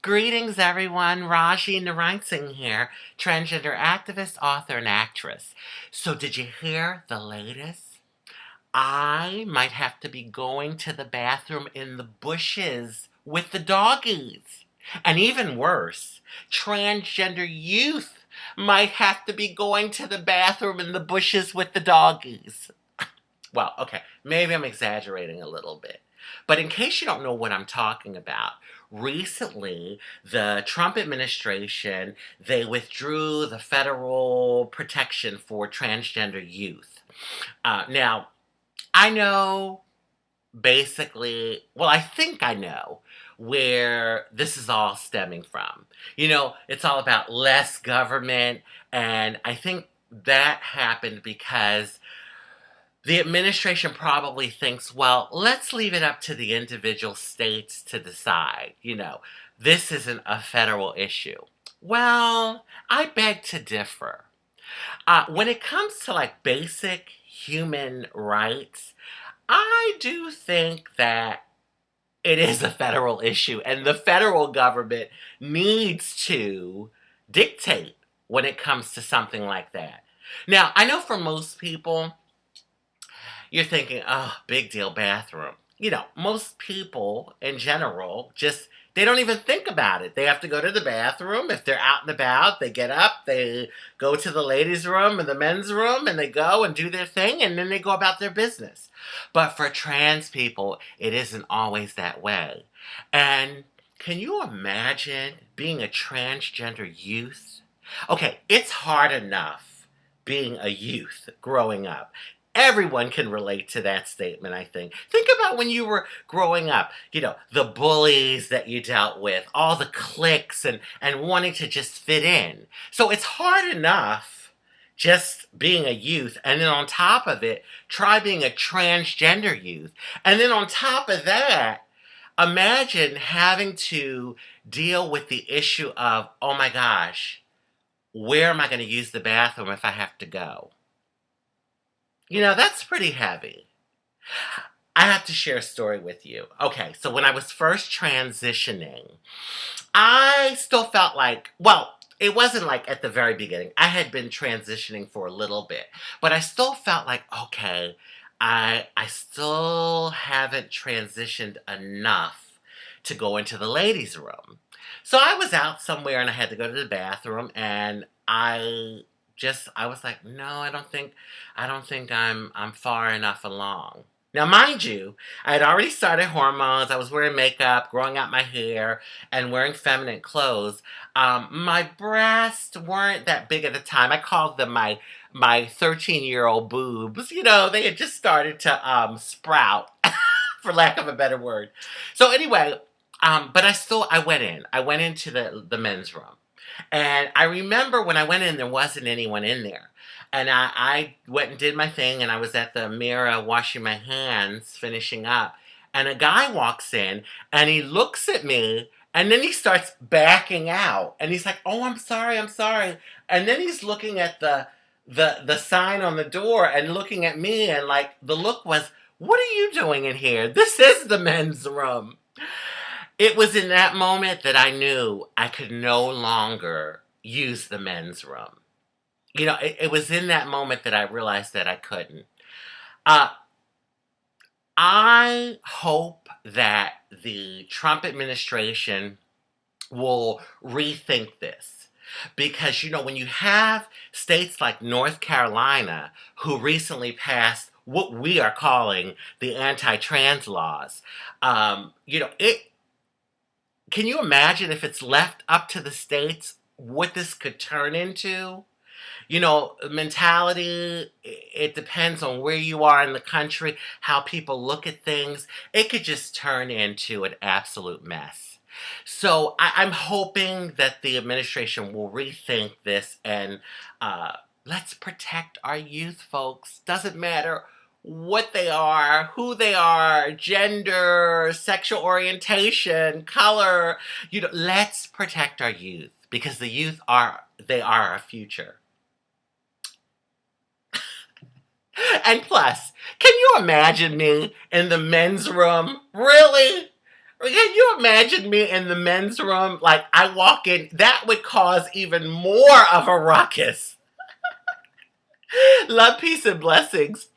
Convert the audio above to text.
Greetings, everyone. Rajee Narinesingh here, transgender activist, author, and actress. So, did you hear the latest? I might have to be going to the bathroom in the bushes with the doggies. And even worse, transgender youth might have to be going to the bathroom in the bushes with the doggies. Well, okay, maybe I'm exaggerating a little bit. But in case you don't know what I'm talking about, recently the Trump administration, they withdrew the federal protection for transgender youth. Now, I know basically, well, I think I know where this is all stemming from. It's all about less government, and I think that happened because the administration probably thinks, well, let's leave it up to the individual states to decide. This isn't a federal issue. Well, I beg to differ. When it comes to like basic human rights, I do think that it is a federal issue, and the federal government needs to dictate when it comes to something like that. Now, I know for most people, you're thinking, oh, big deal bathroom. Most people in general they don't even think about it. They have to go to the bathroom. If they're out and about, they get up, they go to the ladies' room and the men's room, and they go and do their thing, and then they go about their business. But for trans people, it isn't always that way. And can you imagine being a transgender youth? Okay, it's hard enough being a youth growing up. Everyone can relate to that statement, I think. Think about when you were growing up, the bullies that you dealt with, all the cliques and wanting to just fit in. So it's hard enough just being a youth, and then on top of it, try being a transgender youth. And then on top of that, imagine having to deal with the issue of, oh my gosh, where am I going to use the bathroom if I have to go? That's pretty heavy. I have to share a story with you. Okay, so when I was first transitioning, I still felt like, well, it wasn't like at the very beginning. I had been transitioning for a little bit, but I still felt like, okay, I still haven't transitioned enough to go into the ladies' room. So I was out somewhere and I had to go to the bathroom, and I was like, no, I don't think I'm far enough along. Now, mind you, I had already started hormones. I was wearing makeup, growing out my hair, and wearing feminine clothes. My breasts weren't that big at the time. I called them my 13-year-old boobs. They had just started to sprout, for lack of a better word. So anyway, but I went in. I went into the men's room. And I remember when I went in, there wasn't anyone in there. And I went and did my thing, and I was at the mirror washing my hands, finishing up. And a guy walks in, and he looks at me, and then he starts backing out. And he's like, oh, I'm sorry. And then he's looking at the sign on the door and looking at me, and like the look was, what are you doing in here? This is the men's room. It was in that moment that I knew I could no longer use the men's room. It was in that moment that I realized that I couldn't. Uh, I hope that the Trump administration will rethink this. Because, when you have states like North Carolina who recently passed what we are calling the anti-trans laws, it can you imagine if it's left up to the states what this could turn into? Mentality, it depends on where you are in the country, how people look at things. It could just turn into an absolute mess. So I'm hoping that the administration will rethink this, and let's protect our youth, folks. Doesn't matter what they are, who they are, gender, sexual orientation, color. Let's protect our youth, because the youth they are our future. And plus, can you imagine me in the men's room? Really? Can you imagine me in the men's room? Like, I walk in, that would cause even more of a ruckus. Love, peace, and blessings.